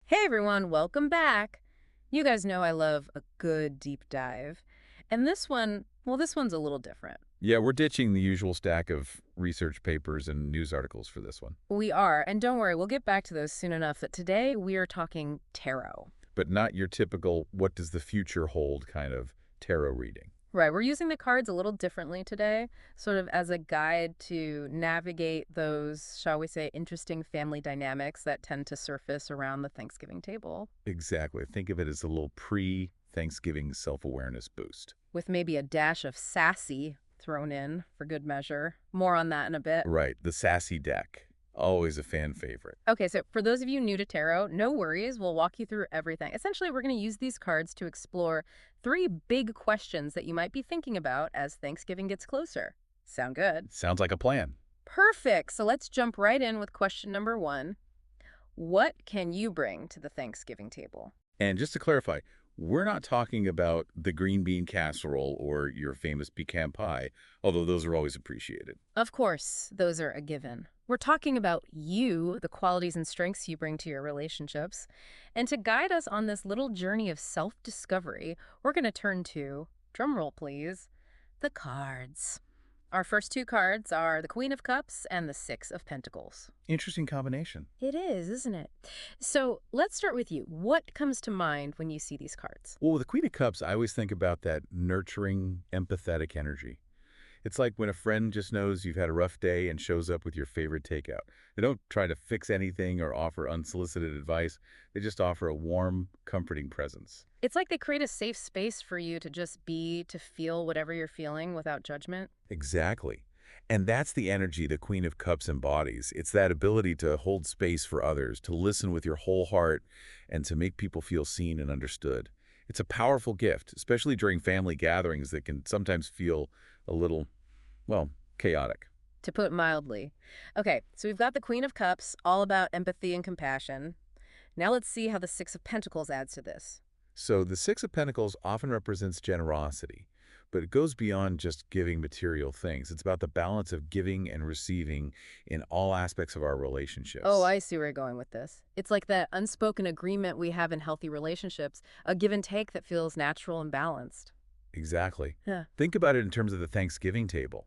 Hey everyone, welcome back. You guys know I love a good deep dive. And this one, well, this one's a little different. Yeah, we're ditching the usual stack of research papers and news articles for this one. We are, and don't worry, we'll get back to those soon enough, but today we are talking tarot. But not your typical what does the future hold kind of tarot reading. Right, we're using the cards a little differently today, sort of as a guide to navigate those, shall we say, interesting family dynamics that tend to surface around the Thanksgiving table, Exactly. Think of it as a little pre-Thanksgiving self-awareness boost. with maybe a dash of sassy thrown in for good measure. More on that in a bit. Right, the sassy deck. Always a fan favorite. Okay, so for those of you new to tarot, no worries. We'll walk you through everything. Essentially, we're going to use these cards to explore three big questions that you might be thinking about as Thanksgiving gets closer. Sound good? Sounds like a plan. Perfect. So let's jump right in with question number one. What can you bring to the Thanksgiving table? And just to clarify, we're not talking about the green bean casserole or your famous pecan pie, although those are always appreciated. Of course, those are a given. We're talking about you, the qualities and strengths you bring to your relationships. And to guide us on this little journey of self-discovery, we're going to turn to, drumroll please, the cards. Our first two cards are the Queen of Cups and the Six of Pentacles. Interesting combination. It is, isn't it? So let's start with you. What comes to mind when you see these cards? Well, with the Queen of Cups, I always think about that nurturing, empathetic energy. It's like when a friend just knows you've had a rough day and shows up with your favorite takeout. They don't try to fix anything or offer unsolicited advice. They just offer a warm, comforting presence. It's like they create a safe space for you to just be, to feel whatever you're feeling without judgment. Exactly. And that's the energy the Queen of Cups embodies. It's that ability to hold space for others, to listen with your whole heart, and to make people feel seen and understood. It's a powerful gift, especially during family gatherings that can sometimes feel a little, well, chaotic. To put it mildly. Okay, so we've got the Queen of Cups, all about empathy and compassion. Now let's see how the Six of Pentacles adds to this. So the Six of Pentacles often represents generosity, but it goes beyond just giving material things. It's about the balance of giving and receiving in all aspects of our Oh, relationships. I see where you're going with this. It's like that unspoken agreement we have in healthy relationships, a give and take that feels natural and balanced. Exactly. Yeah. Think about it in terms of the Thanksgiving table.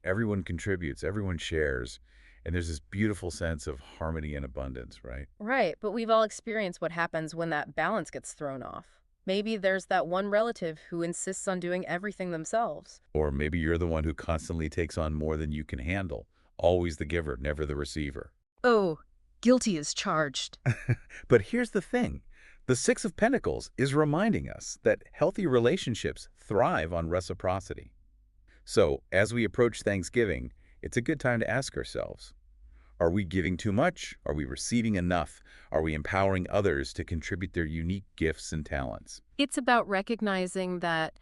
Everyone contributes, everyone shares, and there's this beautiful sense of harmony and abundance, right? Right, but we've all experienced what happens when that balance gets thrown off. Maybe there's that one relative who insists on doing everything themselves. Or maybe you're the one who constantly takes on more than you can handle. Always the giver, never the receiver. Oh, guilty as charged. But here's the thing. The Six of Pentacles is reminding us that healthy relationships thrive on reciprocity. So, as we approach Thanksgiving, it's a good time to ask ourselves, are we giving too much? Are we receiving enough? Are we empowering others to contribute their unique gifts and talents? It's about recognizing that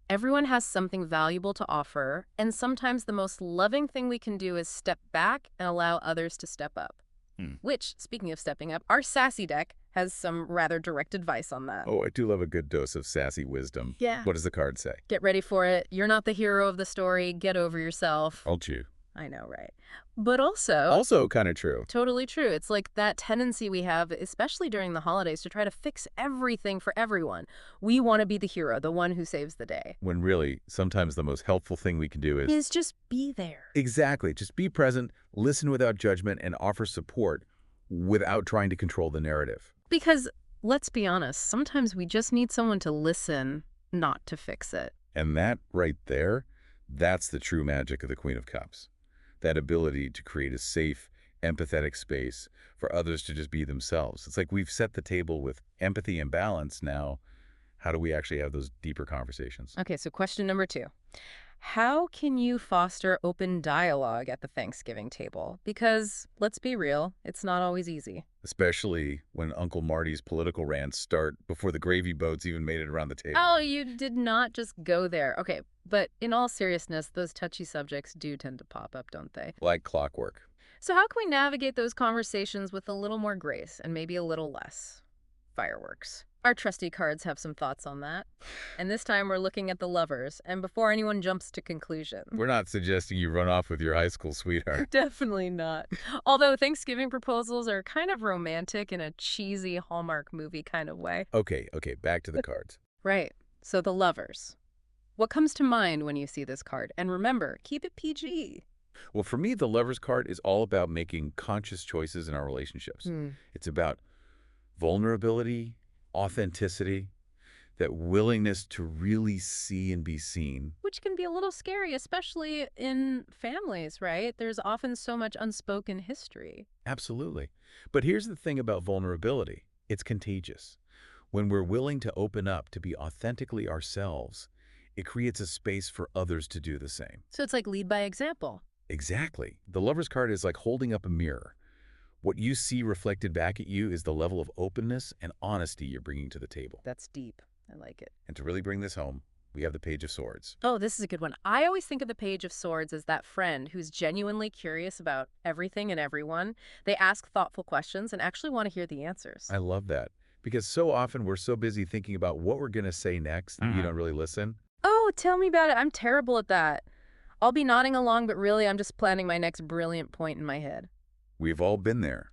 everyone has something valuable to offer, and sometimes the most loving thing we can do is step back and allow others to step up. Hmm. Which, speaking of stepping up, our sassy deck has some rather direct advice on that. Oh, I do love a good dose of sassy wisdom. Yeah. What does the card say? Get ready for it. You're not the hero of the story. Get over yourself. I'll chew. I know, right? But also, Also kind of true. totally true. It's like that tendency we have, especially during the holidays, to try to fix everything for everyone. We want to be the hero, the one who saves the day. When really, sometimes the most helpful thing we can do is... Is just be there. Exactly. Just be present, listen without judgment, and offer support without trying to control the narrative. Because, let's be honest, sometimes we just need someone to listen, not to fix it. And that right there, that's the true magic of the Queen of Cups. That ability to create a safe, empathetic space for others to just be themselves. It's like we've set the table with empathy and balance. Now, how do we actually have those deeper conversations? Okay, so question number two. How can you foster open dialogue at the Thanksgiving table? Because, let's be real, it's not always easy. Especially when Uncle Marty's political rants start before the gravy boats even made it around the table. Oh, you did not just go there. Okay, but in all seriousness, those touchy subjects do tend to pop up, don't they? Like clockwork. So how can we navigate those conversations with a little more grace and maybe a little less fireworks? Our trusty cards have some thoughts on that. And this time we're looking at the lovers, and before anyone jumps to conclusions. We're not suggesting you run off with your high school sweetheart. Definitely not. Although Thanksgiving proposals are kind of romantic in a cheesy Hallmark movie kind of way. Okay, back to the cards. Right. So the lovers. What comes to mind when you see this card? And remember, keep it PG. Well, for me, the Lover's card is all about making conscious choices in our relationships. Hmm. It's about vulnerability, authenticity, that willingness to really see and be seen. Which can be a little scary, especially in families, right? There's often so much unspoken history. Absolutely. But here's the thing about vulnerability. It's contagious. When we're willing to open up to be authentically ourselves, it creates a space for others to do the same. So it's like lead by example. Exactly. The Lover's card is like holding up a mirror. What you see reflected back at you is the level of openness and honesty you're bringing to the table. That's deep. I like it. And to really bring this home, we have the Page of Swords. Oh, this is a good one. I always think of the Page of Swords as that friend who's genuinely curious about everything and everyone. They ask thoughtful questions and actually want to hear the answers. I love that because so often we're so busy thinking about what we're going to say next that you don't really listen. Oh, tell me about it. I'm terrible at that. I'll be nodding along, but really I'm just planning my next brilliant point in my head. We've all been there.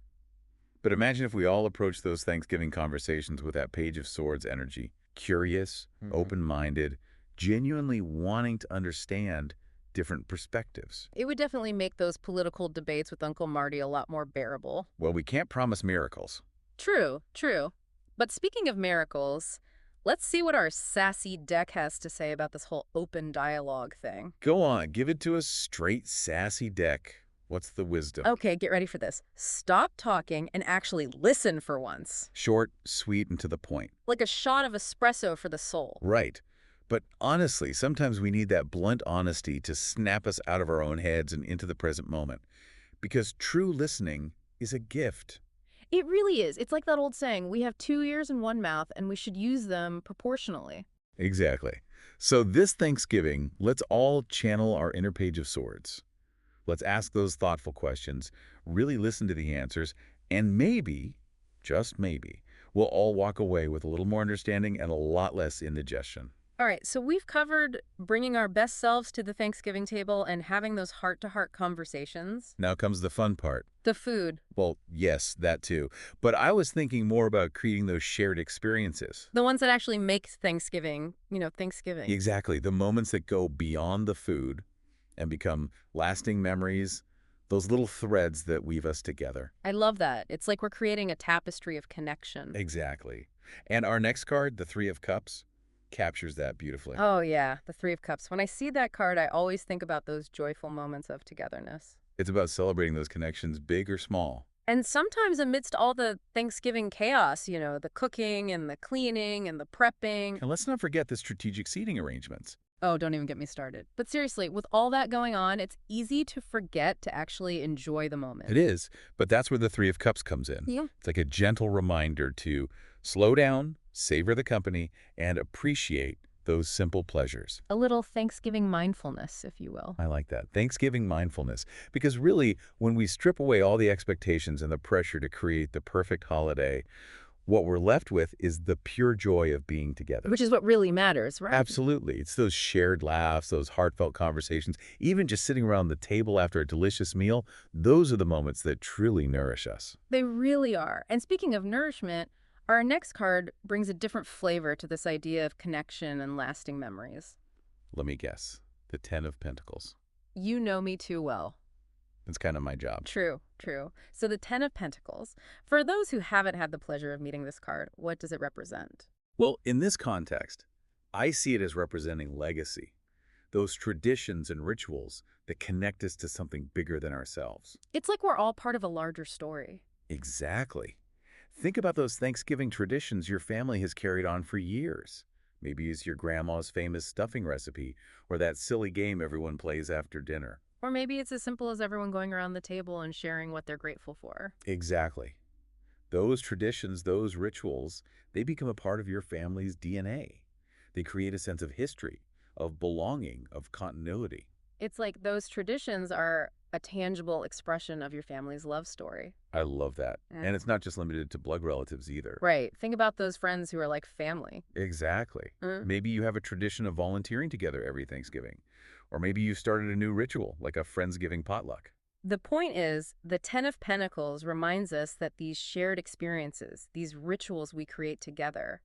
But imagine if we all approached those Thanksgiving conversations with that Page of Swords energy. Curious, open-minded, genuinely wanting to understand different perspectives. It would definitely make those political debates with Uncle Marty a lot more bearable. Well, we can't promise miracles. True, true. But speaking of miracles, let's see what our sassy deck has to say about this whole open dialogue thing. Go on, give it to us straight, sassy deck. What's the wisdom? Okay, get ready for this. Stop talking and actually listen for once. Short, sweet, and to the point. Like a shot of espresso for the soul. Right. But honestly, sometimes we need that blunt honesty to snap us out of our own heads and into the present moment. Because true listening is a gift. It really is. It's like that old saying, we have two ears and one mouth, and we should use them proportionally. Exactly. So this Thanksgiving, let's all channel our inner Page of Swords. Let's ask those thoughtful questions, really listen to the answers, and maybe, just maybe, we'll all walk away with a little more understanding and a lot less indigestion. All right, so we've covered bringing our best selves to the Thanksgiving table and having those heart-to-heart conversations. Now comes the fun part. The food. Well, yes, that too. But I was thinking more about creating those shared experiences. The ones that actually make Thanksgiving, Thanksgiving. Exactly. The moments that go beyond the food and become lasting memories, those little threads that weave us together. I love that. It's like we're creating a tapestry of connection. Exactly. And our next card, the Three of Cups, captures that beautifully. Oh, yeah, the Three of Cups. When I see that card, I always think about those joyful moments of togetherness. It's about celebrating those connections, big or small. And sometimes amidst all the Thanksgiving chaos, the cooking and the cleaning and the prepping. And let's not forget the strategic seating arrangements. Oh, don't even get me started. But seriously, with all that going on, it's easy to forget to actually enjoy the moment. It is, but that's where the Three of Cups comes in. Yeah. It's like a gentle reminder to slow down, savor the company, and appreciate those simple pleasures. A little Thanksgiving mindfulness, if you will. I like that. Thanksgiving mindfulness. Because really, when we strip away all the expectations and the pressure to create the perfect holiday, what we're left with is the pure joy of being together. Which is what really matters, right? Absolutely. It's those shared laughs, those heartfelt conversations, even just sitting around the table after a delicious meal. Those are the moments that truly nourish us. They really are. And speaking of nourishment, our next card brings a different flavor to this idea of connection and lasting memories. Let me guess. The Ten of Pentacles. You know me too well. That's kind of my job. True, true. So the Ten of Pentacles. For those who haven't had the pleasure of meeting this card, what does it represent? Well, in this context, I see it as representing legacy. Those traditions and rituals that connect us to something bigger than ourselves. It's like we're all part of a larger story. Exactly. Think about those Thanksgiving traditions your family has carried on for years. Maybe it's your grandma's famous stuffing recipe or that silly game everyone plays after dinner. Or maybe it's as simple as everyone going around the table and sharing what they're grateful for. Exactly. Those traditions, those rituals, they become a part of your family's DNA. They create a sense of history, of belonging, of continuity. It's like those traditions are a tangible expression of your family's love story. I love that. Yeah. And it's not just limited to blood relatives either. Right. Think about those friends who are like family. Exactly. Mm. Maybe you have a tradition of volunteering together every Thanksgiving. Or maybe you started a new ritual, like a Friendsgiving potluck. The point is, the Ten of Pentacles reminds us that these shared experiences, these rituals we create together,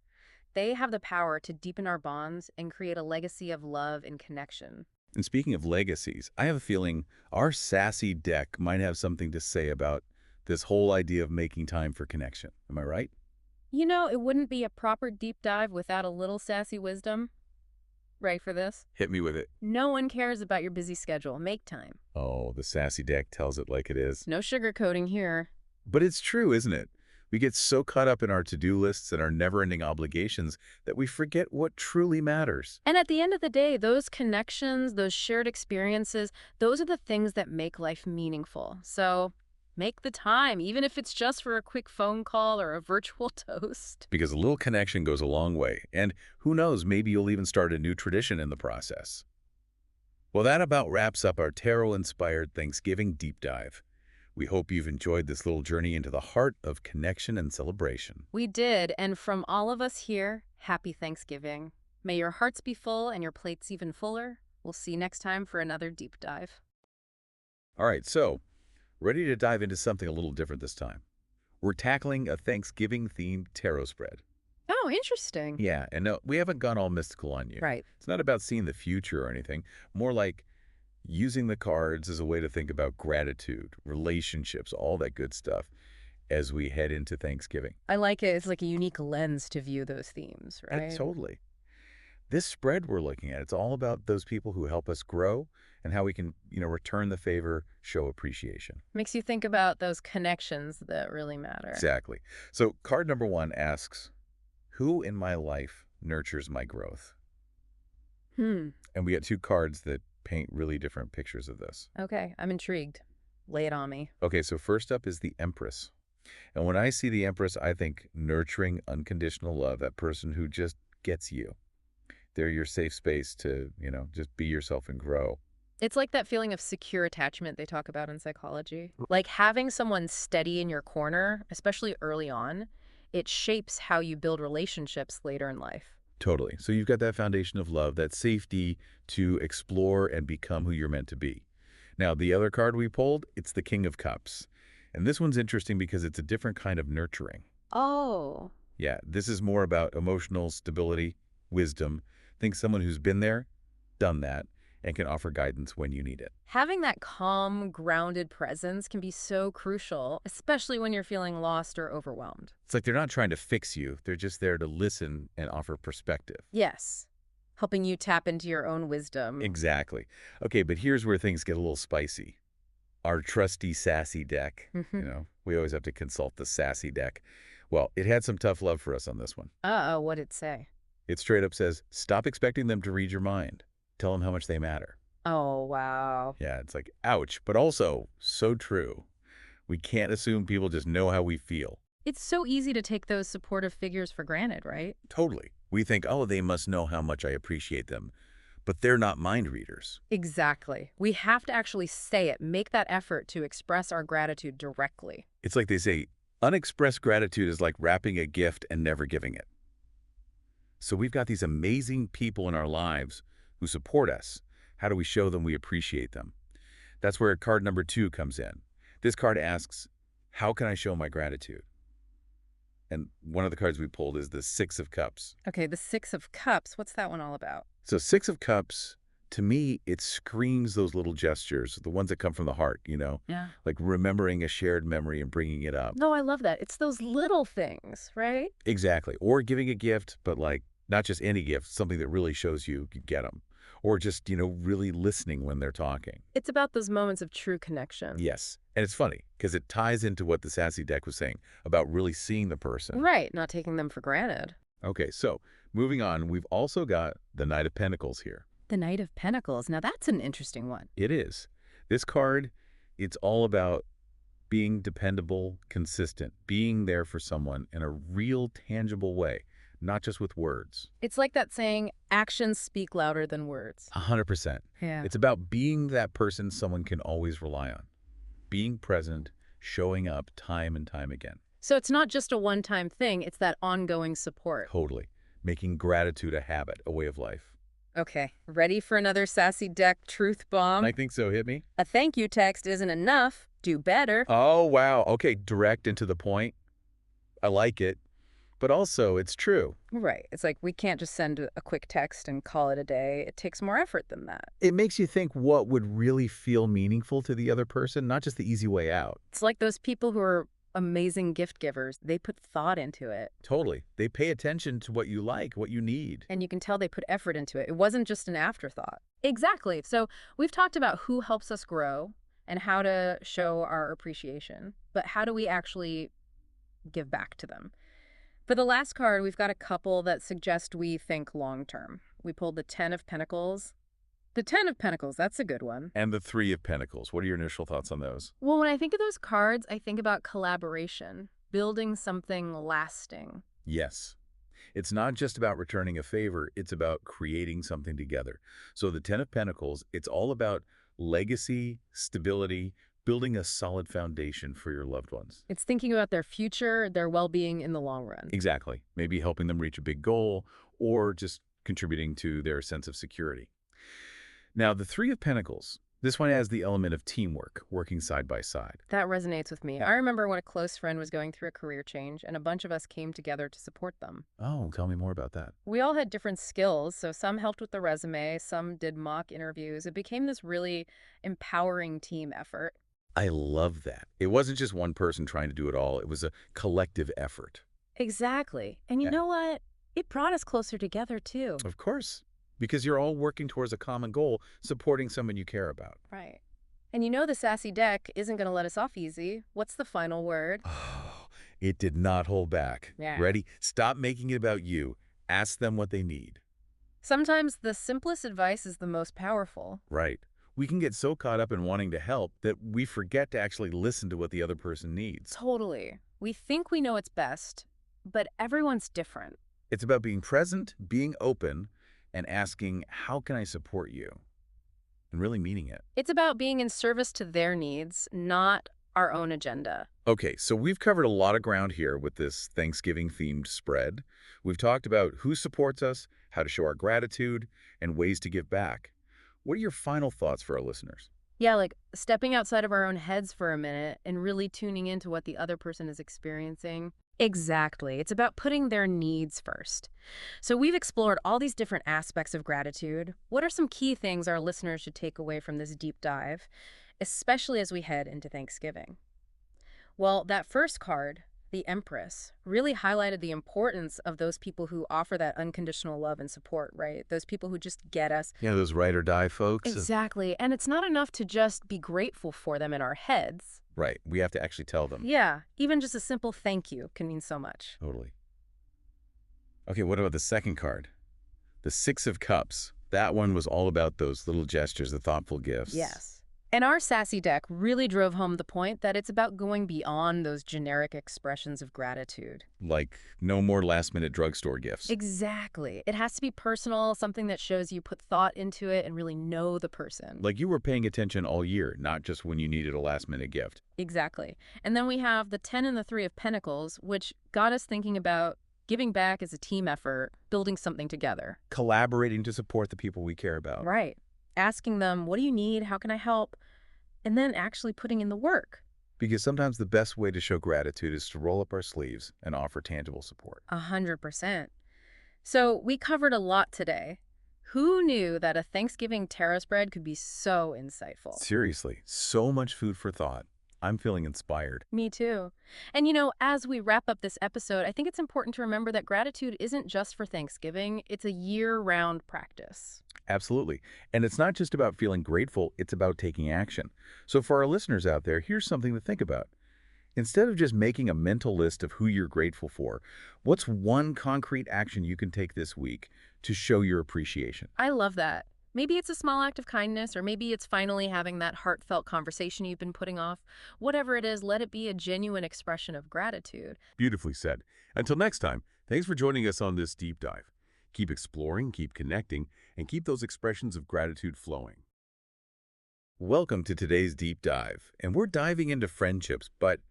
they have the power to deepen our bonds and create a legacy of love and connection. And speaking of legacies, I have a feeling our sassy deck might have something to say about this whole idea of making time for connection. Am I right? You know, it wouldn't be a proper deep dive without a little sassy wisdom. Ready for this? Hit me with it. No one cares about your busy schedule. Make time. Oh, the sassy deck tells it like it is. No sugarcoating here. But it's true, isn't it? We get so caught up in our to-do lists and our never-ending obligations that we forget what truly matters. And at the end of the day, those connections, those shared experiences, those are the things that make life meaningful. So make the time, even if it's just for a quick phone call or a virtual toast. Because a little connection goes a long way. And who knows, maybe you'll even start a new tradition in the process. Well, that about wraps up our tarot-inspired Thanksgiving deep dive. We hope you've enjoyed this little journey into the heart of connection and celebration. We did, and from all of us here, happy Thanksgiving. May your hearts be full and your plates even fuller. We'll see you next time for another deep dive. All right, so ready to dive into something a little different this time. We're tackling a Thanksgiving-themed tarot spread. Oh, interesting. Yeah, and no, we haven't gone all mystical on you. Right. It's not about seeing the future or anything, more like using the cards as a way to think about gratitude, relationships, all that good stuff as we head into Thanksgiving. I like it. It's like a unique lens to view those themes, right? Totally. This spread we're looking at, it's all about those people who help us grow and how we can, return the favor, show appreciation. Makes you think about those connections that really matter. Exactly. So card number 1 asks, who in my life nurtures my growth? Hmm. And we get 2 cards that paint really different pictures of this. Okay, I'm intrigued. Lay it on me. Okay, so first up is the Empress. And when I see the Empress, I think nurturing unconditional love, that person who just gets you. They're your safe space to, just be yourself and grow. It's like that feeling of secure attachment they talk about in psychology. Like having someone steady in your corner, especially early on, it shapes how you build relationships later in life. Totally. So you've got that foundation of love, that safety to explore and become who you're meant to be. Now, the other card we pulled, it's the King of Cups. And this one's interesting because it's a different kind of nurturing. Oh. Yeah, this is more about emotional stability, wisdom. Think someone who's been there, done that, and can offer guidance when you need it. Having that calm, grounded presence can be so crucial, especially when you're feeling lost or overwhelmed. It's like they're not trying to fix you. They're just there to listen and offer perspective. Yes, helping you tap into your own wisdom. Exactly. Okay, but here's where things get a little spicy. Our trusty sassy deck. We always have to consult the sassy deck. Well, it had some tough love for us on this one. Uh-oh, what'd it say? It straight up says, stop expecting them to read your mind. Tell them how much they matter. Oh, wow. Yeah, it's like, ouch, but also so true. We can't assume people just know how we feel. It's so easy to take those supportive figures for granted, right? Totally. We think, oh, they must know how much I appreciate them. But they're not mind readers. Exactly. We have to actually say it, make that effort to express our gratitude directly. It's like they say, unexpressed gratitude is like wrapping a gift and never giving it. So we've got these amazing people in our lives who support us. How do we show them we appreciate them? That's where card number 2 comes in. This card asks, how can I show my gratitude? And one of the cards we pulled is the 6 of Cups. Okay, the 6 of Cups, what's that one all about? So 6 of Cups, to me, it screams those little gestures, the ones that come from the heart, Yeah. like remembering a shared memory and bringing it up. No, I love that. It's those little things, right? Exactly. Or giving a gift, but like not just any gift, something that really shows you get them. Or just, really listening when they're talking. It's about those moments of true connection. Yes. And it's funny because it ties into what the sassy deck was saying about really seeing the person. Right, not taking them for granted. Okay, so moving on, we've also got the Knight of Pentacles here. The Knight of Pentacles. Now that's an interesting one. It is. This card, it's all about being dependable, consistent, being there for someone in a real tangible way, not just with words. It's like that saying, actions speak louder than words. 100%. Yeah. It's about being that person someone can always rely on. Being present, showing up time and time again. So it's not just a one-time thing, it's that ongoing support. Totally. Making gratitude a habit, a way of life. Okay, ready for another sassy deck truth bomb? I think so. Hit me. A thank you text isn't enough. Do better. Oh, wow. Okay, direct and to the point. I like it. But also, it's true. Right. It's like we can't just send a quick text and call it a day. It takes more effort than that. It makes you think what would really feel meaningful to the other person, not just the easy way out. It's like those people who are amazing gift givers. They put thought into it. Totally. They pay attention to what you like, what you need. And you can tell they put effort into it. It wasn't just an afterthought. Exactly. So we've talked about who helps us grow and how to show our appreciation. But how do we actually give back to them? For the last card, we've got a couple that suggest we think long-term. We pulled the Ten of Pentacles. The Ten of Pentacles, that's a good one. And the Three of Pentacles. What are your initial thoughts on those? Well, when I think of those cards, I think about collaboration, building something lasting. Yes. It's not just about returning a favor, it's about creating something together. So the Ten of Pentacles, it's all about legacy, stability, building a solid foundation for your loved ones. It's thinking about their future, their well-being in the long run. Exactly. Maybe helping them reach a big goal or just contributing to their sense of security. Now, the Three of Pentacles, this one has the element of teamwork, working side by side. That resonates with me. I remember when a close friend was going through a career change, and a bunch of us came together to support them. Oh, tell me more about that. We all had different skills, so some helped with the resume, some did mock interviews. It became this really empowering team effort. I love that. It wasn't just one person trying to do it all. It was a collective effort. Exactly. And you Yeah. know what? It brought us closer together, too. Of course, because you're all working towards a common goal, supporting someone you care about. Right. And you know the sassy deck isn't going to let us off easy. What's the final word? Oh, it did not hold back. Yeah. Ready? Stop making it about you. Ask them what they need. Sometimes the simplest advice is the most powerful. Right. We can get so caught up in wanting to help that we forget to actually listen to what the other person needs. Totally. We think we know what's best, but everyone's different. It's about being present, being open, and asking, how can I support you? And really meaning it. It's about being in service to their needs, not our own agenda. Okay, so we've covered a lot of ground here with this Thanksgiving-themed spread. We've talked about who supports us, how to show our gratitude, and ways to give back. What are your final thoughts for our listeners? Yeah, like stepping outside of our own heads for a minute and really tuning into what the other person is experiencing. Exactly. It's about putting their needs first. So we've explored all these different aspects of gratitude. What are some key things our listeners should take away from this deep dive, especially as we head into Thanksgiving? Well, that first card, the Empress, really highlighted the importance of those people who offer that unconditional love and support, right? Those people who just get us. Yeah, those ride or die folks. Exactly. And it's not enough to just be grateful for them in our heads. Right, we have to actually tell them. Yeah, even just a simple thank you can mean so much. Totally. Okay, what about the second card? The Six of Cups. That one was all about those little gestures, the thoughtful gifts. Yes. And our sassy deck really drove home the point that it's about going beyond those generic expressions of gratitude. Like no more last-minute drugstore gifts. Exactly. It has to be personal, something that shows you put thought into it and really know the person. Like you were paying attention all year, not just when you needed a last-minute gift. Exactly. And then we have the 10 and the 3 of Pentacles, which got us thinking about giving back as a team effort, building something together. Collaborating to support the people we care about. Right. Asking them, what do you need? How can I help? And then actually putting in the work. Because sometimes the best way to show gratitude is to roll up our sleeves and offer tangible support. 100%. So we covered a lot today. Who knew that a Thanksgiving tarot spread could be so insightful? Seriously, so much food for thought. I'm feeling inspired. Me too. And you know, as we wrap up this episode, I think it's important to remember that gratitude isn't just for Thanksgiving. It's a year-round practice. Absolutely. And it's not just about feeling grateful, it's about taking action. So for our listeners out there, here's something to think about. Instead of just making a mental list of who you're grateful for, what's one concrete action you can take this week to show your appreciation? I love that. Maybe it's a small act of kindness, or maybe it's finally having that heartfelt conversation you've been putting off. Whatever it is, let it be a genuine expression of gratitude. Beautifully said. Until next time, thanks for joining us on this deep dive. Keep exploring, keep connecting, and keep those expressions of gratitude flowing. Welcome to today's deep dive, and we're diving into friendships, but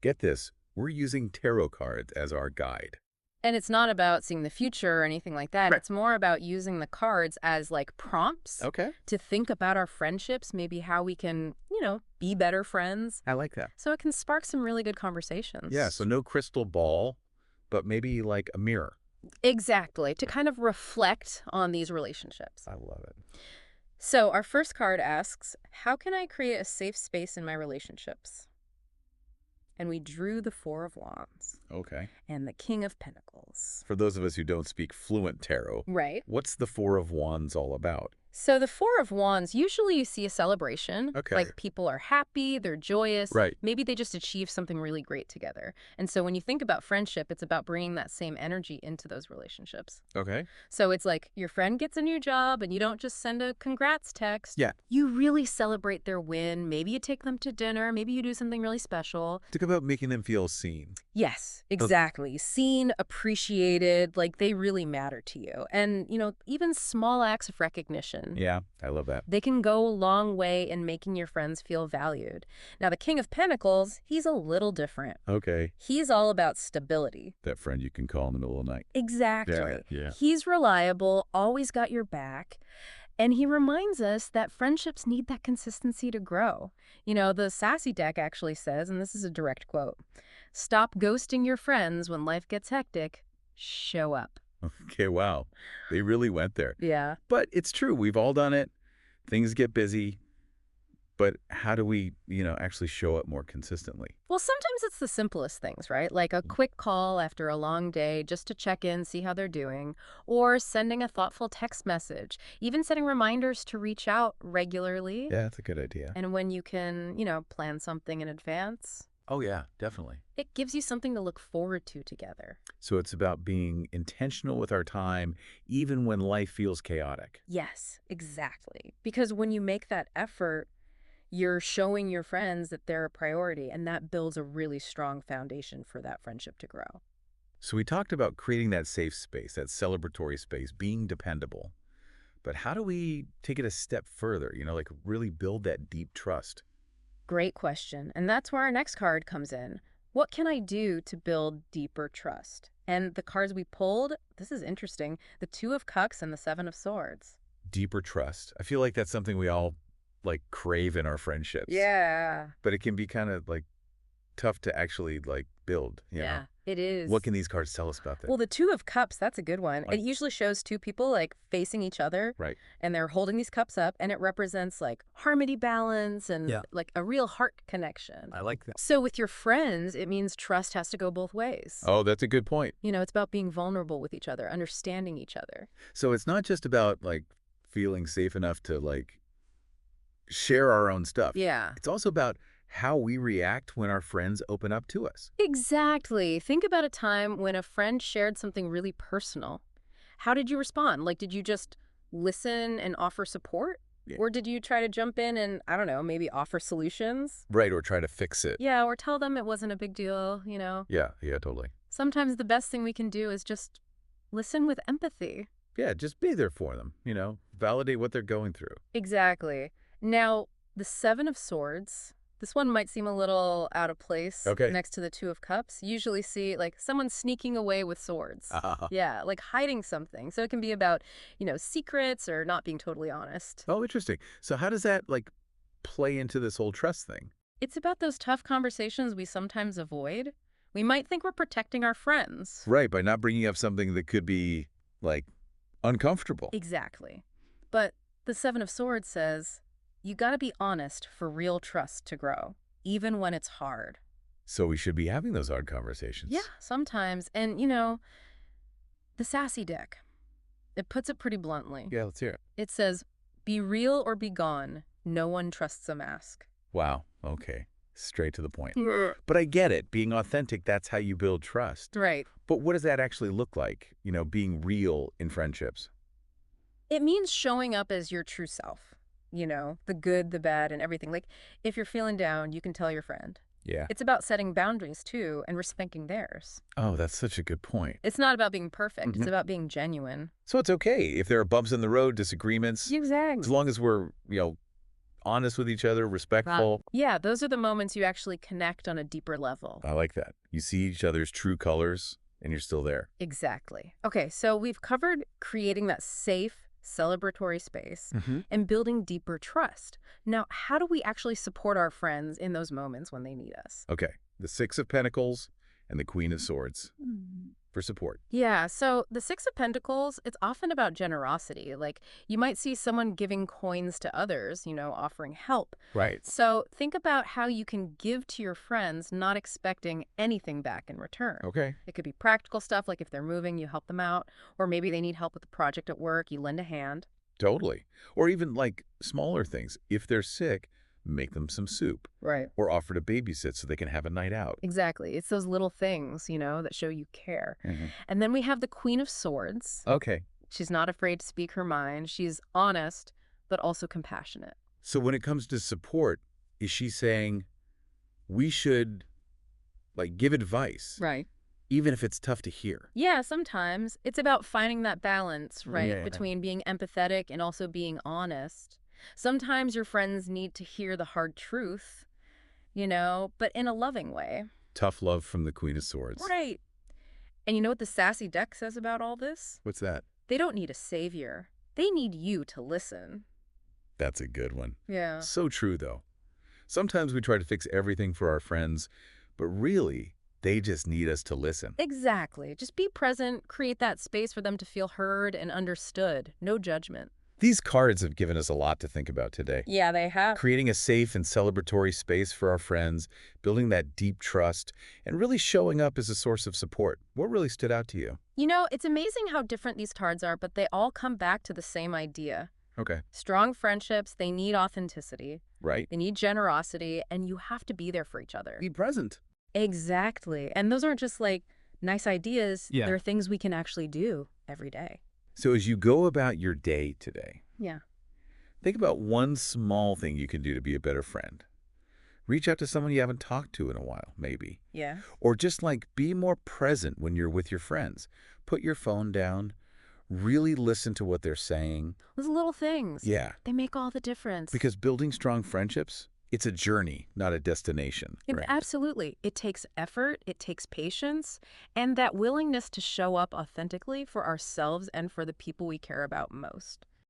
get this, we're using tarot cards as our guide. And it's not about seeing the future or anything like that. Right. It's more about using the cards as like prompts Okay. to think about our friendships, maybe how we can, be better friends. I like that. So it can spark some really good conversations. Yeah, so no crystal ball, but maybe like a mirror. Exactly, to kind of reflect on these relationships. I love it. So our first card asks, how can I create a safe space in my relationships? And we drew the Four of Wands Okay. and the King of Pentacles. For those of us who don't speak fluent tarot, Right. what's the Four of Wands all about? So the Four of Wands, usually you see a celebration. Okay. Like people are happy, they're joyous. Right. Maybe they just achieved something really great together. And so when you think about friendship, it's about bringing that same energy into those relationships. Okay. So it's like your friend gets a new job and you don't just send a congrats text. Yeah. You really celebrate their win. Maybe you take them to dinner. Maybe you do something really special. It's about making them feel seen. Yes, exactly. Seen, appreciated, like they really matter to you. And, even small acts of recognition. Yeah, I love that. They can go a long way in making your friends feel valued. Now, the King of Pentacles, he's a little different. Okay. He's all about stability. That friend you can call in the middle of the night. Exactly. Yeah. He's reliable, always got your back. And he reminds us that friendships need that consistency to grow. The Sassy deck actually says, and this is a direct quote, "Stop ghosting your friends when life gets hectic. Show up." Okay, wow. They really went there. Yeah. But it's true. We've all done it. Things get busy. But how do we, actually show up more consistently? Well, sometimes it's the simplest things, right? Like a quick call after a long day just to check in, see how they're doing, or sending a thoughtful text message, even setting reminders to reach out regularly. Yeah, that's a good idea. And when you can, plan something in advance, Oh, yeah, definitely. it gives you something to look forward to together. So it's about being intentional with our time, even when life feels chaotic. Yes, exactly. Because when you make that effort, you're showing your friends that they're a priority, and that builds a really strong foundation for that friendship to grow. So we talked about creating that safe space, that celebratory space, being dependable. But how do we take it a step further, like really build that deep trust? Great question. And that's where our next card comes in. What can I do to build deeper trust? And the cards we pulled, this is interesting, the Two of Cups and the Seven of Swords. Deeper trust. I feel like that's something we all crave in our friendships. Yeah. But it can be kind of tough to actually build, you know? Yeah, it is. What can these cards tell us about that? Well, the Two of Cups, that's a good one. Like- It usually shows two people facing each other. Right. And they're holding these cups up, and it represents harmony, balance, and Yeah. a real heart connection. I like that. So with your friends, it means trust has to go both ways. Oh, that's a good point. It's about being vulnerable with each other, understanding each other. So it's not just about feeling safe enough to share our own stuff. Yeah. It's also about how we react when our friends open up to us. Exactly. Think about a time when a friend shared something really personal. How did you respond? Did you just listen and offer support? Yeah. Or did you try to jump in and, I don't know, maybe offer solutions? Right, or try to fix it. Yeah, or tell them it wasn't a big deal, Yeah, totally. Sometimes the best thing we can do is just listen with empathy. Yeah, just be there for them, validate what they're going through. Exactly. Now, the Seven of Swords, this one might seem a little out of place Okay. next to the Two of Cups. You usually see someone sneaking away with swords. Yeah, hiding something. So it can be about, secrets or not being totally honest. Oh, interesting. So how does that play into this whole trust thing? It's about those tough conversations we sometimes avoid. We might think we're protecting our friends. Right, by not bringing up something that could be uncomfortable. Exactly. But the Seven of Swords says, you got to be honest for real trust to grow, even when it's hard. So we should be having those hard conversations. Yeah, sometimes. And, the Sassy deck, it puts it pretty bluntly. Yeah, let's hear it. It says, be real or be gone. No one trusts a mask. Wow. Okay. Straight to the point. But I get it. Being authentic, that's how you build trust. Right. But what does that actually look like, being real in friendships? It means showing up as your true self, the good, the bad, and everything. Like, if you're feeling down, you can tell your friend. Yeah. It's about setting boundaries, too, and respecting theirs. Oh, that's such a good point. It's not about being perfect. It's Mhm. about being genuine. So it's okay if there are bumps in the road, disagreements, as Exactly. long as we're, honest with each other, respectful. Yeah, those are the moments you actually connect on a deeper level. I like that. You see each other's true colors, and you're still there. Exactly. Okay, so we've covered creating that safe, celebratory space Hmm. and building deeper trust. Now, how do we actually support our friends in those moments when they need us? Okay, the Six of Pentacles and the Queen of Swords for support. Yeah, so the Six of Pentacles, it's often about generosity. Like, you might see someone giving coins to others, offering help. Right. So think about how you can give to your friends, not expecting anything back in return. Okay. It could be practical stuff, like if they're moving, you help them out, or maybe they need help with a project at work, you lend a hand. Totally. Or even like smaller things. If they're sick, make them some soup Right. or offer to babysit so they can have a night out. Exactly. It's those little things, that show you care. Mhm. And then we have the Queen of Swords. Okay. She's not afraid to speak her mind. She's honest, but also compassionate. So when it comes to support, is she saying we should give advice, Right. even if it's tough to hear? Yeah, sometimes it's about finding that balance, right, Yeah. between being empathetic and also being honest. Sometimes your friends need to hear the hard truth, but in a loving way. Tough love from the Queen of Swords. Right. And you know what the sassy deck says about all this? What's that? They don't need a savior. They need you to listen. That's a good one. Yeah. So true, though. Sometimes we try to fix everything for our friends, but really, they just need us to listen. Exactly. Just be present, create that space for them to feel heard and understood. No judgment. These cards have given us a lot to think about today. Yeah, they have. Creating a safe and celebratory space for our friends, building that deep trust, and really showing up as a source of support. What really stood out to you? It's amazing how different these cards are, but they all come back to the same idea. Okay. Strong friendships, they need authenticity, Right. they need generosity, and you have to be there for each other. Be present. Exactly. And those aren't just like nice ideas. Yeah. They're things we can actually do every day. So as you go about your day today, Yeah. think about one small thing you can do to be a better friend. Reach out to someone you haven't talked to in a while, maybe. Yeah. Or just be more present when you're with your friends. Put your phone down. Really listen to what they're saying. Those little things. Yeah, They make all the difference. because building strong friendships, it's a journey, not a destination. Right. Absolutely. It takes effort, it takes patience, and that willingness to show up authentically for ourselves and for the people we care about most.